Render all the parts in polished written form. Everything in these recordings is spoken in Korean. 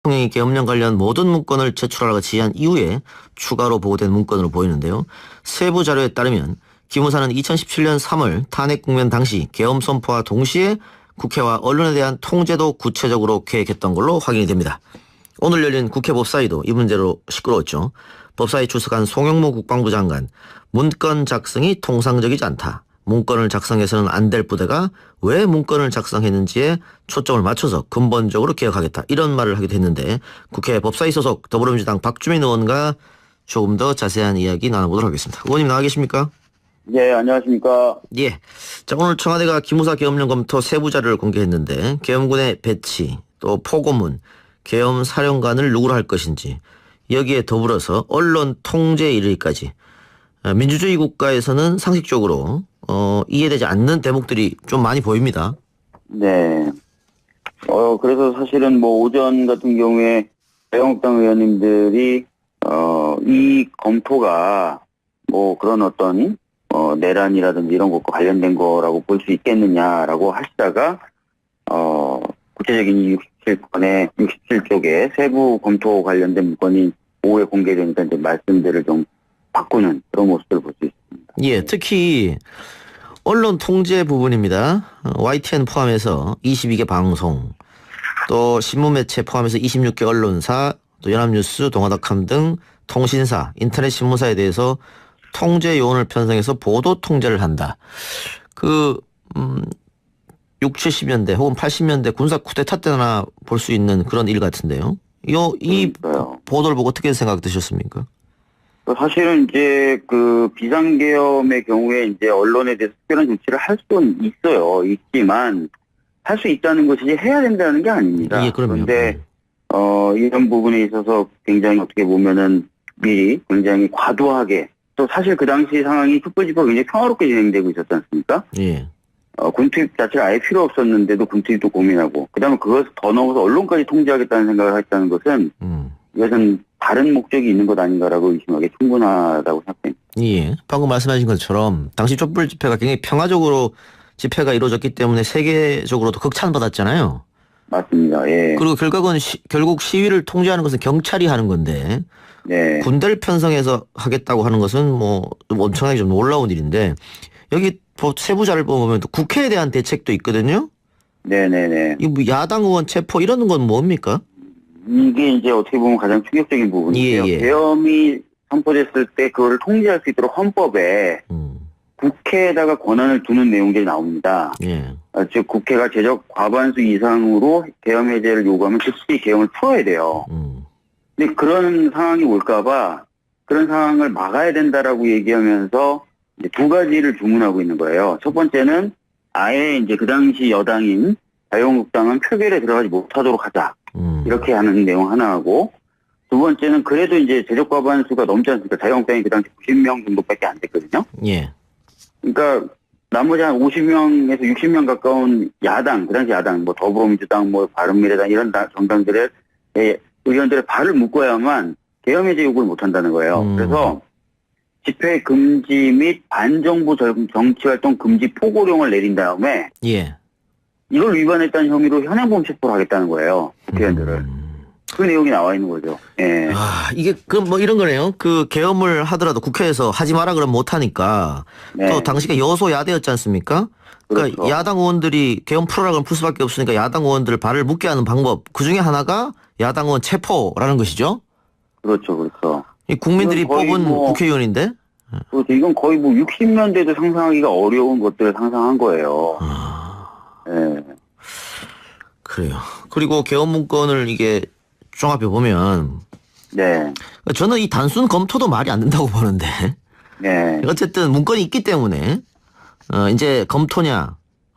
대통령이 계엄령 관련 모든 문건을 제출하라고 지시한 이후에 추가로 보고된 문건으로 보이는데요. 세부 자료에 따르면 김 의사는 2017년 3월 탄핵 국면 당시 계엄 선포와 동시에 국회와 언론에 대한 통제도 구체적으로 계획했던 걸로 확인이 됩니다. 오늘 열린 국회 법사위도 이 문제로 시끄러웠죠. 법사위 출석한 송영무 국방부 장관, 문건 작성이 통상적이지 않다. 문건을 작성해서는 안 될 부대가 왜 문건을 작성했는지에 초점을 맞춰서 근본적으로 개혁하겠다. 이런 말을 하기도 했는데 국회 법사위 소속 더불어민주당 박주민 의원과 조금 더 자세한 이야기 나눠보도록 하겠습니다. 의원님 나와 계십니까? 네, 안녕하십니까. 예. 자, 오늘 청와대가 기무사 계엄령 검토 세부 자료를 공개했는데 계엄군의 배치, 또 포고문, 계엄 사령관을 누구로 할 것인지 여기에 더불어서 언론 통제에 이르기까지 민주주의 국가에서는 상식적으로 이해되지 않는 대목들이 좀 많이 보입니다. 네. 그래서 사실은 오전 같은 경우에 자유한국당 의원님들이, 이 검토가 그런 어떤, 내란이라든지 이런 것과 관련된 거라고 볼 수 있겠느냐라고 하시다가, 구체적인 67쪽에 세부 검토 관련된 문건이 오후에 공개되니까 이제 말씀들을 좀 바꾸는 그런 모습을 볼 수 있습니다. 예, 특히 언론 통제 부분입니다. YTN 포함해서 22개 방송, 또 신문매체 포함해서 26개 언론사, 또 연합뉴스, 동아닷컴 등 통신사, 인터넷 신문사에 대해서 통제 요원을 편성해서 보도 통제를 한다. 6, 70년대 혹은 80년대 군사 쿠데타 때나 볼 수 있는 그런 일 같은데요. 이 보도를 보고 어떻게 생각 드셨습니까? 사실은 이제 비상계엄의 경우에 이제 언론에 대해서 특별한 조치를 할 수는 있어요. 있지만 할 수 있다는 것이 해야 된다는 게 아닙니다. 예, 그럼요. 그런데 이런 부분에 있어서 굉장히 어떻게 보면은 미리 굉장히 과도하게 또 사실 그 당시 상황이 촛불 집회가 굉장히 평화롭게 진행되고 있었지 않습니까? 예. 군투입 자체가 아예 필요 없었는데도 군투입도 고민하고 그다음에 그것을 더 넘어서 언론까지 통제하겠다는 생각을 했다는 것은 이것은 다른 목적이 있는 것 아닌가라고 의심하기 충분하다고 생각합니다. 예. 방금 말씀하신 것처럼 당시 촛불 집회가 굉장히 평화적으로 집회가 이루어졌기 때문에 세계적으로도 극찬받았잖아요. 맞습니다. 예. 그리고 결국 시위를 통제하는 것은 경찰이 하는 건데 네. 군대를 편성해서 하겠다고 하는 것은 엄청나게 좀 놀라운 일인데 여기 세부자를 보면 또 국회에 대한 대책도 있거든요. 네네네. 이 야당 의원 체포 이런 건 뭡니까? 이게 이제 어떻게 보면 가장 충격적인 부분이에요. 예. 계엄이 선포됐을 때 그거를 통제할 수 있도록 헌법에 국회에다가 권한을 두는 내용들이 나옵니다. 예. 즉 국회가 제적 과반수 이상으로 계엄 해제를 요구하면 즉시 계엄을 풀어야 돼요. 근데 그런 상황이 올까봐 그런 상황을 막아야 된다라고 얘기하면서 이제 두 가지를 주문하고 있는 거예요. 첫 번째는 아예 이제 그 당시 여당인 자유한국당은 표결에 들어가지 못하도록 하자. 이렇게 하는 내용 하나하고 두 번째는 그래도 이제 제적 과반수가 넘지 않습니까? 자유한국당이 그 당시 90명 정도밖에 안 됐거든요. 예. 그러니까 나머지 한 50명에서 60명 가까운 야당, 그 당시 야당, 더불어민주당, 바른미래당 이런 정당들의 의원들의 발을 묶어야만 계엄 해제 요구를 못 한다는 거예요. 그래서 집회 금지 및 반정부 정치활동 금지 포고령을 내린 다음에 예. 이걸 위반했다는 혐의로 현행범 체포를 하겠다는 거예요. 국회의원들을. 그 내용이 나와 있는 거죠. 예. 이게 이런 거네요. 계엄을 하더라도 국회에서 하지 마라 그러면 못 하니까 네. 또 당시가 여소야대였지 않습니까? 그러니까 그렇죠. 야당 의원들이 계엄 풀어라 그러면 풀 수밖에 없으니까 야당 의원들 발을 묶게 하는 방법 그 중에 하나가 야당 의원 체포라는 것이죠. 그렇죠. 그렇죠. 이 국민들이 뽑은 국회의원인데. 그렇죠. 이건 거의 60년대도 상상하기가 어려운 것들을 상상한 거예요. 예. 그래요. 그리고 계엄 문건을 이게 종합해 보면 네. 저는 이 단순 검토도 말이 안 된다고 보는데 네. 어쨌든 문건이 있기 때문에 이제 검토냐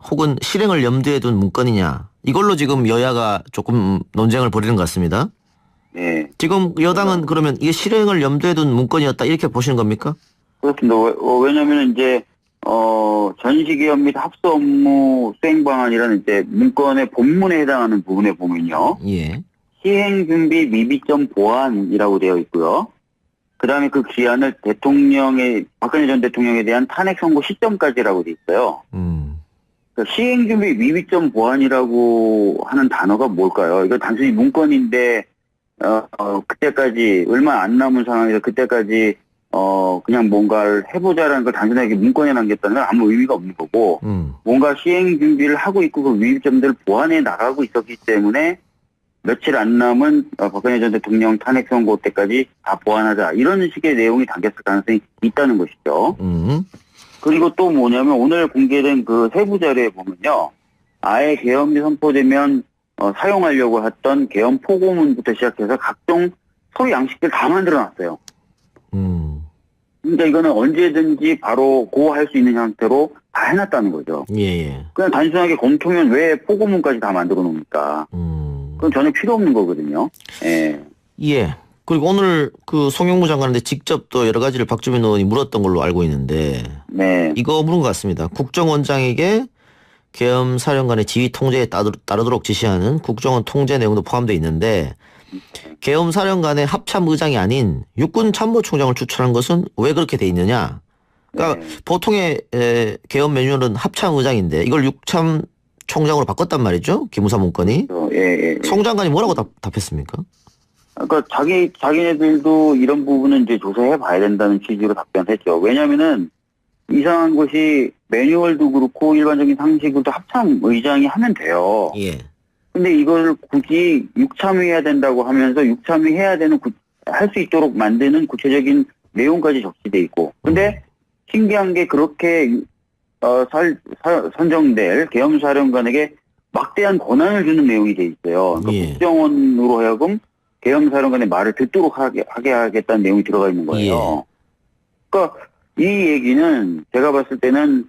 혹은 실행을 염두에 둔 문건이냐 이걸로 지금 여야가 조금 논쟁을 벌이는 것 같습니다. 네. 지금 여당은 그러면 이게 실행을 염두에 둔 문건이었다 이렇게 보시는 겁니까? 그렇습니다. 왜냐하면 이제 전시기업 및 합수 업무 수행 방안이라는 이제 문건의 본문에 해당하는 부분에 보면요. 예. 시행 준비 미비점 보완이라고 되어 있고요. 그다음에 그 기한을 박근혜 전 대통령에 대한 탄핵 선고 시점까지라고 되어 있어요. 그러니까 시행 준비 미비점 보완이라고 하는 단어가 뭘까요? 이거 단순히 문건인데 그때까지 얼마 안 남은 상황에서 그때까지 그냥 뭔가를 해보자라는 걸 단순하게 문건에 남겼다는 건 아무 의미가 없는 거고, 뭔가 시행 준비를 하고 있고 그 위임점들을 보완해 나가고 있었기 때문에 며칠 안 남은 박근혜 전 대통령 탄핵 선고 때까지 다 보완하자, 이런 식의 내용이 담겼을 가능성이 있다는 것이죠. 그리고 또 뭐냐면 오늘 공개된 그 세부 자료에 보면요, 아예 계엄이 선포되면 사용하려고 했던 계엄 포고문부터 시작해서 각종 소위 양식들 다 만들어놨어요. 그러니까 이거는 언제든지 바로 고할 수 있는 형태로 다 해놨다는 거죠. 예. 그냥 단순하게 검토면 왜 포고문까지 다 만들어 놓습니까? 그건 전혀 필요 없는 거거든요. 예. 예. 그리고 오늘 그 송영무 장관한테 직접 또 여러 가지를 박주민 의원이 물었던 걸로 알고 있는데, 네. 이거 물은 것 같습니다. 국정원장에게 계엄 사령관의 지휘 통제에 따르도록 지시하는 국정원 통제 내용도 포함되어 있는데, 계엄 사령관의 합참 의장이 아닌 육군 참모총장을 추천한 것은 왜 그렇게 돼 있느냐? 그러니까 보통의 계엄 매뉴얼은 합참 의장인데 이걸 육참 총장으로 바꿨단 말이죠. 기무사 문건이. 예. 송 장관이 뭐라고 답했습니까? 그러니까 자기네들도 이런 부분은 이제 조사해 봐야 된다는 취지로 답변했죠. 왜냐면은 이상한 것이 매뉴얼도 그렇고 일반적인 상식으로도 합참 의장이 하면 돼요. 예. 근데 이걸 굳이 육참위해야 된다고 하면서 육참위해야 되는 할 수 있도록 만드는 구체적인 내용까지 적시돼 있고. 근데 신기한 게 그렇게 선정될 계엄사령관에게 막대한 권한을 주는 내용이 돼 있어요. 그러니까 예. 국정원으로 하여금 계엄사령관의 말을 듣도록 하게 하겠다는 내용이 들어가 있는 거예요. 예. 그러니까 이 얘기는 제가 봤을 때는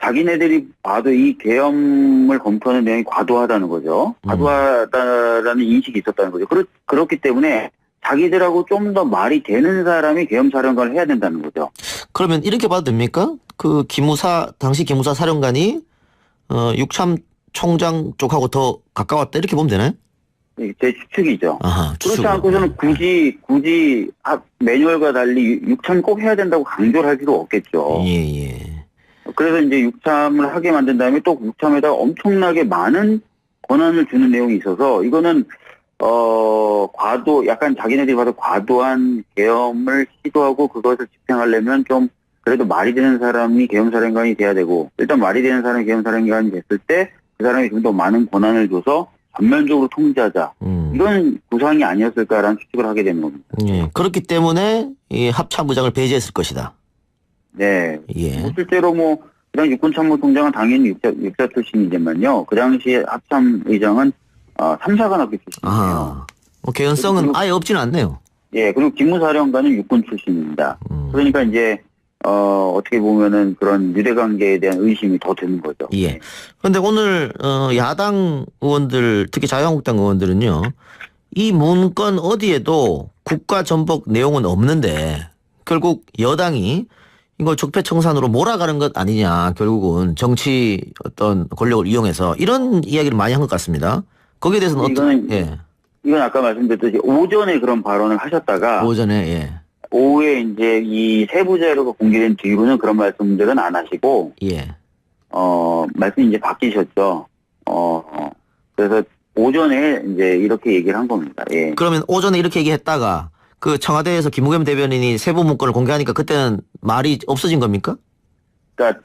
자기네들이 봐도 이 계엄을 검토하는 내용이 과도하다는 거죠. 과도하다라는 인식이 있었다는 거죠. 그렇기 때문에 자기들하고 좀 더 말이 되는 사람이 계엄사령관을 해야 된다는 거죠. 그러면 이렇게 봐도 됩니까? 그 당시 기무사 사령관이 육참 총장 쪽하고 더 가까웠다 이렇게 보면 되나요? 제 추측이죠. 아하, 그렇지 않고서는 굳이 매뉴얼과 달리 육참 꼭 해야 된다고 강조를 할 필요 없겠죠. 예. 그래서 이제 육참을 하게 만든 다음에 또 육참에다가 엄청나게 많은 권한을 주는 내용이 있어서 이거는 약간 자기네들이 봐도 과도한 계엄을 시도하고 그것을 집행하려면 좀 그래도 말이 되는 사람이 계엄사령관이 돼야 되고, 일단 말이 되는 사람이 계엄사령관이 됐을 때 그 사람이 좀 더 많은 권한을 줘서 전면적으로 통제하자. 이런 구상이 아니었을까라는 추측을 하게 되는 겁니다. 예. 그렇기 때문에 이 합참 의장을 배제했을 것이다. 네. 예. 실제로 그냥 육군참모총장은 당연히 육사 출신이지만요. 그 당시에 합참 의장은 3사관 학교 출신이에요. 개연성은 아예 없지는 않네요. 예, 그리고 기무사령관은 육군 출신입니다. 그러니까 이제 어떻게 보면은 그런 유대관계에 대한 의심이 더 드는 거죠. 예. 그런데 오늘 야당 의원들, 특히 자유한국당 의원들은요, 이 문건 어디에도 국가 전복 내용은 없는데 결국 여당이 이걸 적폐청산으로 몰아가는 것 아니냐, 결국은 정치 어떤 권력을 이용해서 이런 이야기를 많이 한 것 같습니다. 거기에 대해서는 이건 아까 말씀드렸듯이 오전에 그런 발언을 하셨다가 오전에 오후에 이제 이 세부 자료가 공개된 뒤로는 그런 말씀들은 안 하시고 말씀이 이제 바뀌셨죠. 그래서 오전에 이제 이렇게 얘기를 한 겁니다. 예. 그러면 오전에 이렇게 얘기했다가 그 청와대에서 김우겸 대변인이 세부 문건을 공개하니까 그때는 말이 없어진 겁니까? 그러니까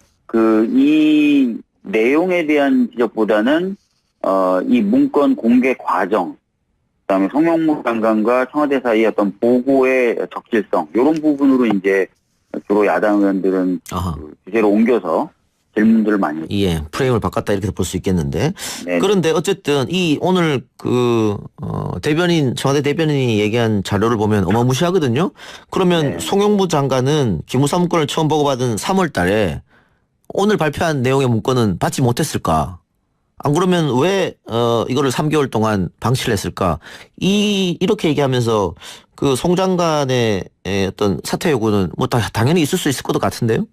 이 내용에 대한 지적보다는 이 문건 공개 과정, 그다음에 송영무 장관과 청와대 사이의 어떤 보고의 적실성, 이런 부분으로 이제 주로 야당 의원들은 주제로 옮겨서 질문들을 많이 했죠. 예, 프레임을 바꿨다 이렇게 볼 수 있겠는데. 네네. 그런데 어쨌든 이 오늘 청와대 대변인이 얘기한 자료를 보면 어마무시하거든요. 그러면 송영무 장관은 기무사 문건을 처음 보고받은 3월 달에 오늘 발표한 내용의 문건은 받지 못했을까? 안 그러면 왜 이거를 3개월 동안 방치를 했을까? 이렇게 얘기하면서 그 송 장관의 어떤 사퇴 요구는 당연히 있을 수 있을 것 같은데요.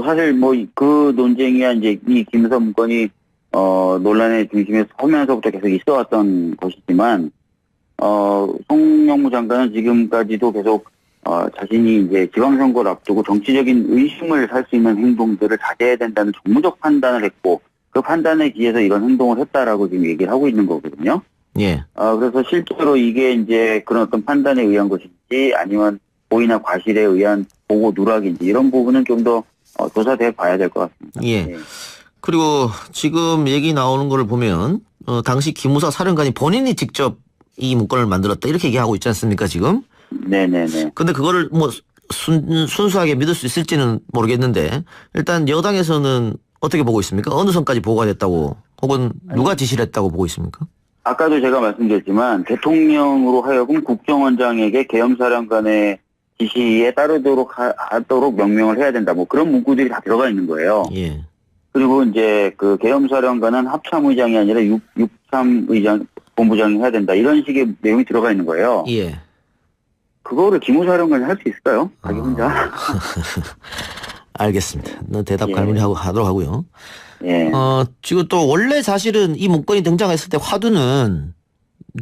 사실 그 논쟁이야 이제 이 기무사 문건이 논란의 중심에 서면서부터 계속 있어왔던 것이지만 송영무 장관은 지금까지도 계속 자신이 이제 지방선거를 앞두고 정치적인 의심을 살 수 있는 행동들을 자제해야 된다는 정무적 판단을 했고, 그 판단에 기해서 이런 행동을 했다라고 지금 얘기를 하고 있는 거거든요. 예. 그래서 실제로 이게 이제 그런 어떤 판단에 의한 것인지 아니면 고의나 과실에 의한 보고 누락인지 이런 부분은 좀 더 조사돼 봐야 될 것 같습니다. 예. 그리고 지금 얘기 나오는 걸 보면 당시 기무사 사령관이 본인이 직접 이 문건을 만들었다 이렇게 얘기하고 있지 않습니까 지금? 네네네. 근데 그거를 뭐 순수하게 믿을 수 있을지는 모르겠는데 일단 여당에서는 어떻게 보고 있습니까? 어느 선까지 보고가 됐다고 혹은 누가 지시를 했다고 보고 있습니까? 아까도 제가 말씀드렸지만 대통령으로 하여금 국정원장에게 계엄사령관의 지시에 따르도록 하도록 명령을 해야 된다. 뭐 그런 문구들이 다 들어가 있는 거예요. 예. 그리고 이제 그 계엄사령관은 합참의장이 아니라 육참의장 본부장이 해야 된다. 이런 식의 내용이 들어가 있는 거예요. 예. 그거를 기무사령관이 할 수 있을까요? 자기 혼자? 알겠습니다. 대답 갈문히 하도록 하고요. 예. 지금 또 원래 사실은 이 문건이 등장했을 때 화두는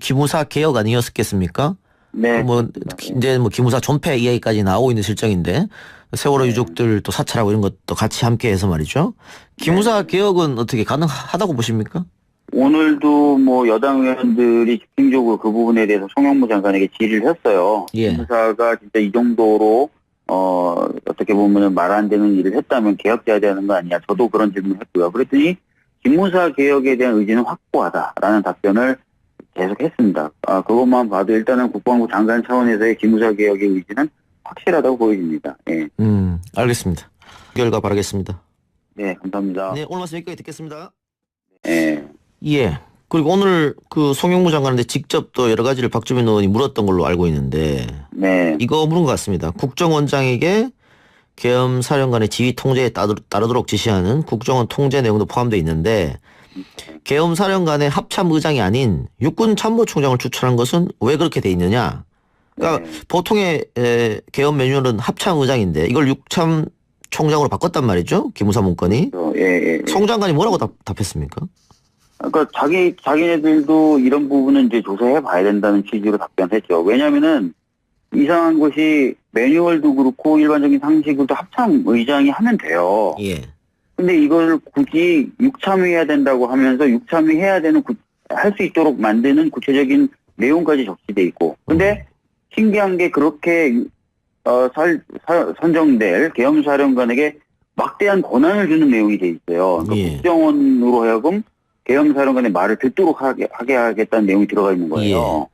기무사 개혁 아니었겠습니까? 네. 뭐 이제 뭐 기무사 존폐 이야기까지 나오고 있는 실정인데 세월호 유족들 또 사찰하고 이런 것도 같이 함께해서 말이죠. 기무사 개혁은 어떻게 가능하다고 보십니까? 오늘도 뭐 여당 의원들이 집중적으로 그 부분에 대해서 송영무 장관에게 질의를 했어요. 예. 기무사가 진짜 이 정도로 어떻게 보면은 말 안 되는 일을 했다면 개혁돼야 되는 거 아니냐. 저도 그런 질문을 했고요. 그랬더니 기무사 개혁에 대한 의지는 확고하다라는 답변을 계속 했습니다. 그것만 봐도 일단은 국방부 장관 차원에서의 기무사 개혁의 의지는 확실하다고 보여집니다. 예. 알겠습니다. 결과 바라겠습니다. 네, 감사합니다. 네, 오늘 말씀 여기까지 듣겠습니다. 예. 예. 그리고 오늘 그 송영무 장관한테 직접 또 여러 가지를 박주민 의원이 물었던 걸로 알고 있는데 네. 이거 물은 것 같습니다. 국정원장에게 계엄 사령관의 지휘 통제에 따르도록 지시하는 국정원 통제 내용도 포함되어 있는데 계엄 사령관의 합참 의장이 아닌 육군 참모총장을 추천한 것은 왜 그렇게 돼 있느냐? 그러니까 보통의 계엄 매뉴얼은 합참 의장인데 이걸 육참 총장으로 바꿨단 말이죠. 기무사 문건이. 예. 송 장관이 뭐라고 답했습니까? 그러니까 자기네들도 이런 부분은 이제 조사해 봐야 된다는 취지로 답변했죠. 왜냐면은 이상한 것이 매뉴얼도 그렇고 일반적인 상식으로도 합참 의장이 하면 돼요. 예. 근데 이걸 굳이 육참해야 된다고 하면서 육참이 해야 되는 할 수 있도록 만드는 구체적인 내용까지 적시돼 있고. 근데 신기한 게 그렇게 선정될 계엄사령관에게 막대한 권한을 주는 내용이 돼 있어요. 그러니까 예. 국정원으로 하여금 계엄사령관의 말을 듣도록 하게 하겠다는 내용이 들어가 있는 거예요.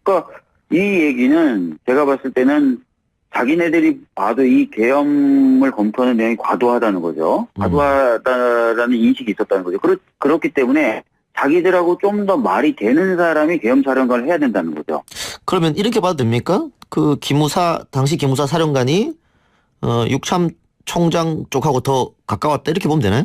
그러니까 이 얘기는 제가 봤을 때는 자기네들이 봐도 이 계엄을 검토하는 내용이 과도하다는 거죠. 과도하다라는 인식이 있었다는 거죠. 그렇기 때문에 자기들하고 좀 더 말이 되는 사람이 계엄사령관을 해야 된다는 거죠. 그러면 이렇게 봐도 됩니까? 그 당시 기무사 사령관이 육참 총장 쪽하고 더 가까웠다 이렇게 보면 되나요?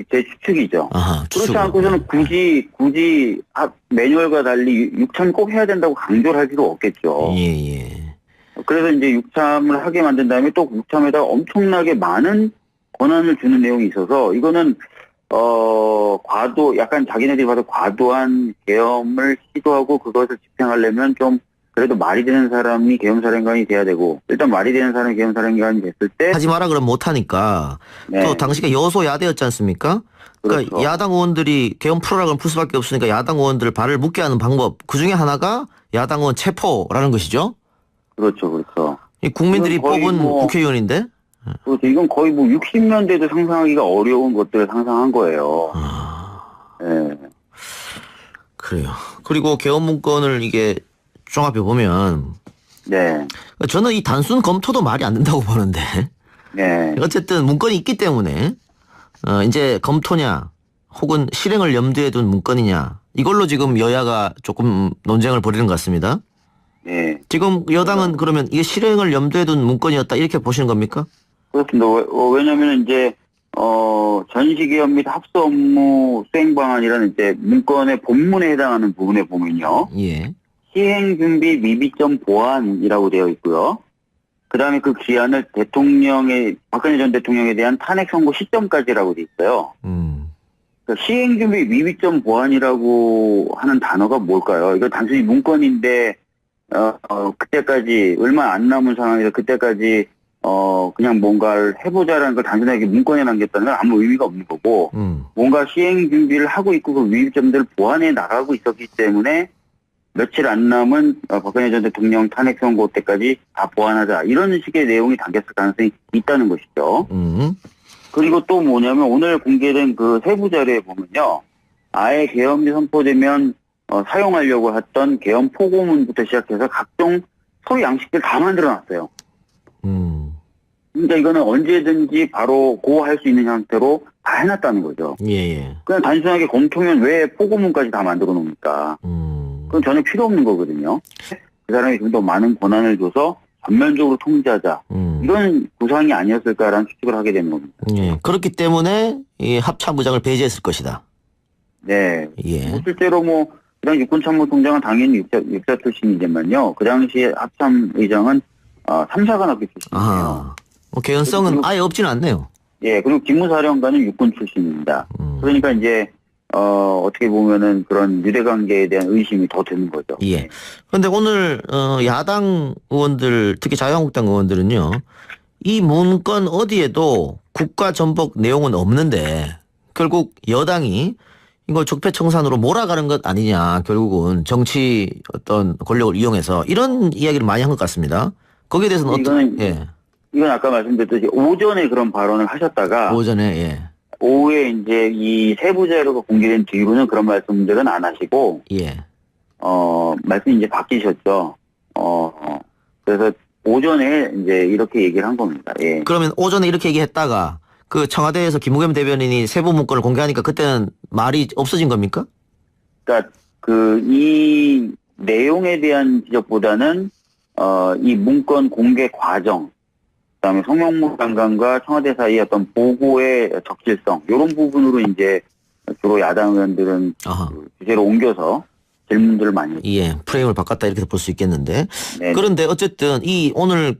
제 추측이죠. 아하, 그렇지 않고서는 굳이 매뉴얼과 달리 육참 꼭 해야 된다고 강조를 할 필요 없겠죠. 예. 그래서 이제 육참을 하게 만든 다음에 또 육참에다가 엄청나게 많은 권한을 주는 내용이 있어서 이거는 약간 자기네들이 봐도 과도한 계엄을 시도하고 그것을 집행하려면 좀 그래도 말이 되는 사람이 계엄사령관이 돼야 되고 일단 말이 되는 사람이 계엄사령관이 됐을 때 하지 마라 그러면 못하니까 또 당시가 여소야대였지 않습니까? 그러니까 그렇죠. 야당 의원들이 계엄 풀어라 그러면 풀 수밖에 없으니까 야당 의원들 발을 묶게 하는 방법 그중에 하나가 야당 의원 체포라는 것이죠. 그렇죠. 이 국민들이 뽑은 국회의원인데 그렇죠. 이건 거의 뭐 60년대도 상상하기가 어려운 것들을 상상한 거예요. 네. 그래요. 그리고 계엄 문건을 이게 종합해 보면 네. 저는 이 단순 검토도 말이 안 된다고 보는데 네. 어쨌든 문건이 있기 때문에 이제 검토냐 혹은 실행을 염두에 둔 문건이냐 이걸로 지금 여야가 조금 논쟁을 벌이는 것 같습니다. 네. 지금 여당은 그러면 이게 실행을 염두에 둔 문건이었다 이렇게 보시는 겁니까? 그렇습니다. 왜냐하면 이제 전시기업 및 합수 업무 수행 방안이라는 이제 문건의 본문에 해당하는 부분에 보면요. 예. 시행 준비 미비점 보완이라고 되어 있고요. 그다음에 그 기한을 박근혜 전 대통령에 대한 탄핵 선고 시점까지라고 되어 있어요. 그러니까 시행 준비 미비점 보완이라고 하는 단어가 뭘까요? 이거 단순히 문건인데 그때까지 얼마 안 남은 상황에서 그때까지 그냥 뭔가를 해보자라는 걸 단순하게 문건에 남겼다는 건 아무 의미가 없는 거고, 뭔가 시행 준비를 하고 있고 그 위임점들을 보완해 나가고 있었기 때문에 며칠 안 남은 박근혜 전 대통령 탄핵 선고 때까지 다 보완하자. 이런 식의 내용이 담겼을 가능성이 있다는 것이죠. 그리고 또 뭐냐면 오늘 공개된 그 세부 자료에 보면요. 아예 계엄이 선포되면 사용하려고 했던 계엄 포고문부터 시작해서 각종 서류 양식들 다 만들어놨어요. 그러니까 이거는 언제든지 바로 고할 수 있는 형태로 다 해놨다는 거죠. 예. 그냥 단순하게 검토면 왜 포고문까지 다 만들어 놓습니까? 그건 전혀 필요 없는 거거든요. 그 사람이 좀 더 많은 권한을 줘서 전면적으로 통제하자. 이런 구상이 아니었을까라는 추측을 하게 되는 겁니다. 예. 그렇기 때문에 이 합참의장을 배제했을 것이다. 네. 예. 실제로 그당 육군참모총장은 당연히 육사 출신이지만요. 그 당시에 합참의장은 3사관 학교 출신이에요. 개연성은 아예 없지는 않네요. 예, 그리고 기무사령관은 육군 출신입니다. 그러니까 이제 어떻게 보면은 그런 유대관계에 대한 의심이 더 드는 거죠. 예. 그런데 오늘 야당 의원들, 특히 자유한국당 의원들은요, 이 문건 어디에도 국가 전복 내용은 없는데 결국 여당이 이걸 적폐청산으로 몰아가는 것 아니냐, 결국은 정치 어떤 권력을 이용해서 이런 이야기를 많이 한 것 같습니다. 거기에 대해서는 이건 아까 말씀드렸듯이 오전에 그런 발언을 하셨다가 오전에 오후에 이제 이 세부 자료가 공개된 뒤로는 그런 말씀들은 안 하시고 말씀이 이제 바뀌셨죠. 그래서 오전에 이제 이렇게 얘기를 한 겁니다. 예. 그러면 오전에 이렇게 얘기했다가 그 청와대에서 김우겸 대변인이 세부 문건을 공개하니까 그때는 말이 없어진 겁니까? 그러니까 이 내용에 대한 지적보다는 이 문건 공개 과정, 그다음에 송영무 장관과 청와대 사이의 어떤 보고의 적실성, 이런 부분으로 이제 주로 야당 의원들은 그 주제로 옮겨서 질문들을 많이 했습니다. 예, 프레임을 바꿨다 이렇게 볼 수 있겠는데. 네네. 그런데 어쨌든 이 오늘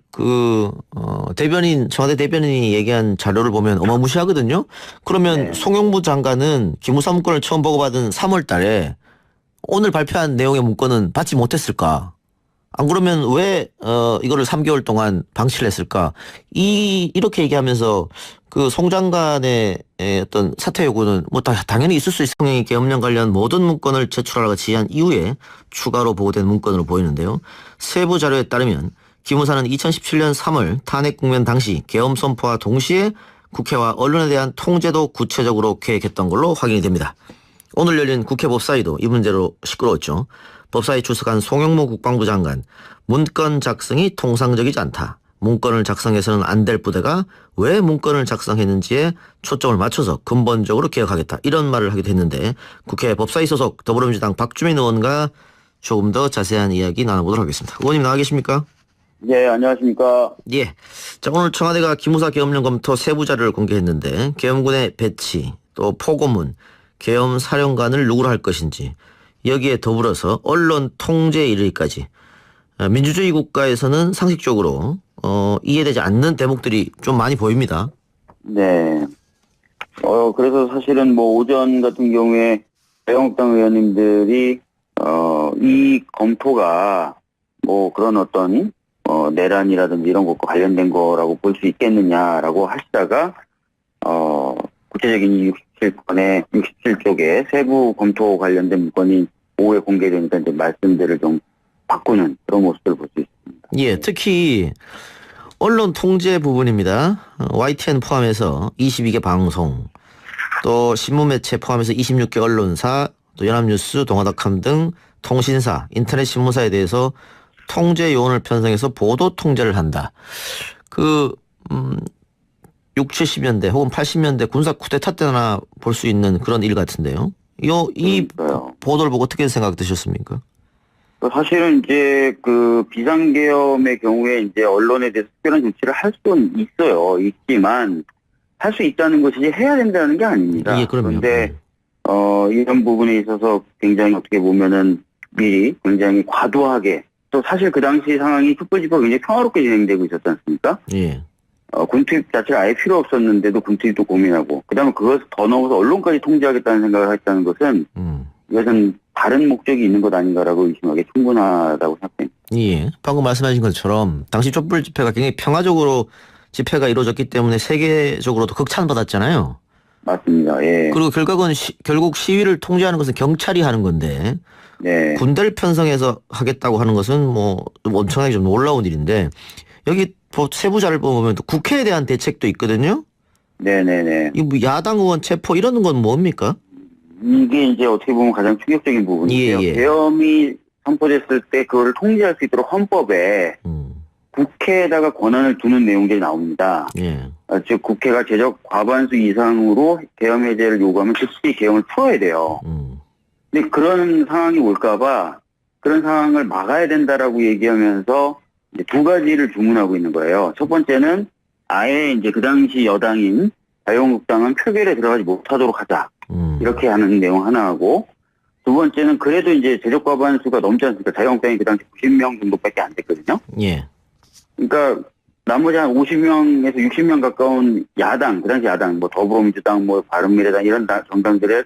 청와대 대변인이 얘기한 자료를 보면 어마무시하거든요. 그러면 네. 송영무 장관은 기무사 문건을 처음 보고받은 3월 달에 오늘 발표한 내용의 문건은 받지 못했을까? 안 그러면 왜 이거를 3개월 동안 방치를 했을까? 이렇게 얘기하면서 그 송 장관의 어떤 사퇴 요구는 당연히 있을 수 있을 통행이 계엄령 관련 모든 문건을 제출하라고 지시한 이후에 추가로 보고된 문건으로 보이는데요. 세부 자료에 따르면 기무사는 2017년 3월 탄핵 국면 당시 계엄 선포와 동시에 국회와 언론에 대한 통제도 구체적으로 계획했던 걸로 확인이 됩니다. 오늘 열린 국회 법사위도 이 문제로 시끄러웠죠. 법사위 출석한 송영무 국방부 장관, 문건 작성이 통상적이지 않다. 문건을 작성해서는 안 될 부대가 왜 문건을 작성했는지에 초점을 맞춰서 근본적으로 개혁하겠다. 이런 말을 하기도 했는데 국회 법사위 소속 더불어민주당 박주민 의원과 조금 더 자세한 이야기 나눠보도록 하겠습니다. 의원님 나와 계십니까? 네, 안녕하십니까. 예. 자, 오늘 청와대가 기무사 계엄령 검토 세부 자료를 공개했는데 계엄군의 배치, 또 포고문, 계엄 사령관을 누구로 할 것인지 여기에 더불어서 언론 통제에 이르기까지 민주주의 국가에서는 상식적으로 이해되지 않는 대목들이 좀 많이 보입니다. 네. 그래서 사실은 오전 같은 경우에 자유한국당 의원님들이 이 검토가 그런 어떤 내란이라든지 이런 것과 관련된 거라고 볼 수 있겠느냐라고 하시다가 구체적인 67쪽에 세부 검토 관련된 문건이 오후에 공개되니까 이제 말씀들을 좀 바꾸는 그런 모습을 볼 수 있습니다. 예, 특히 언론 통제 부분입니다. YTN 포함해서 22개 방송, 또 신문매체 포함해서 26개 언론사, 또 연합뉴스, 동아닷컴 등 통신사, 인터넷 신문사에 대해서 통제 요원을 편성해서 보도 통제를 한다. 60, 70년대 혹은 80년대 군사 쿠데타 때나 볼 수 있는 그런 일 같은데요. 이 보도를 보고 어떻게 생각 드셨습니까? 사실은 이제 비상계엄의 경우에 이제 언론에 대해서 특별한 조치를 할 수는 있어요. 있지만 할 수 있다는 것이 해야 된다는 게 아닙니다. 예, 그럼요. 그런데 이런 부분에 있어서 굉장히 어떻게 보면은 미리 굉장히 과도하게, 또 사실 그 당시 상황이 촛불 집회가 굉장히 평화롭게 진행되고 있었지 않습니까? 예. 군투입 자체가 아예 필요 없었는데도 군투입도 고민하고, 그다음에 그것을 더 넘어서 언론까지 통제하겠다는 생각을 했다는 것은 이것은 다른 목적이 있는 것 아닌가라고 의심하기 충분하다고 생각합니다. 예. 방금 말씀하신 것처럼 당시 촛불 집회가 굉장히 평화적으로 집회가 이루어졌기 때문에 세계적으로도 극찬받았잖아요. 맞습니다. 예. 그리고 결국 시위를 통제하는 것은 경찰이 하는 건데 네. 군대를 편성해서 하겠다고 하는 것은 뭐 엄청나게 좀 놀라운 일인데 여기 세부 자료를 보면 또 국회에 대한 대책도 있거든요. 네네네. 이 뭐 야당 의원 체포 이런 건 뭡니까? 이게 이제 어떻게 보면 가장 충격적인 부분인데요. 예, 예. 계엄이 선포됐을 때 그걸 통제할 수 있도록 헌법에 국회에다가 권한을 두는 내용들이 나옵니다. 예. 즉 국회가 제적 과반수 이상으로 계엄 해제를 요구하면 즉시 계엄을 풀어야 돼요. 근데 그런 상황이 올까봐 그런 상황을 막아야 된다라고 얘기하면서 이제 두 가지를 주문하고 있는 거예요. 첫 번째는 아예 이제 그 당시 여당인 자유한국당은 표결에 들어가지 못하도록 하자. 이렇게 하는 내용 하나 하고, 두 번째는 그래도 이제 제적 과반수가 넘지 않습니까? 자유한국당이 그 당시 90명 정도밖에 안 됐거든요. 예. 그러니까 나머지 한 50명에서 60명 가까운 야당, 그 당시 야당, 뭐 더불어민주당, 뭐 바른미래당 이런 정당들의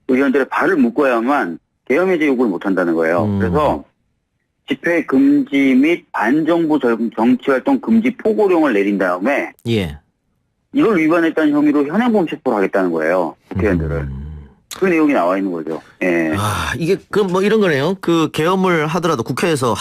의원들의 발을 묶어야만 계엄 해제 요구를 못 한다는 거예요. 그래서 집회 금지 및 반정부 정치활동 금지 포고령을 내린 다음에 예. 이걸 위반했다는 혐의로 현행범 체포를 하겠다는 거예요. 국회의원들을. 그 내용이 나와 있는 거죠. 예. 이게 그럼 뭐 이런 거네요. 그 계엄을 하더라도 국회에서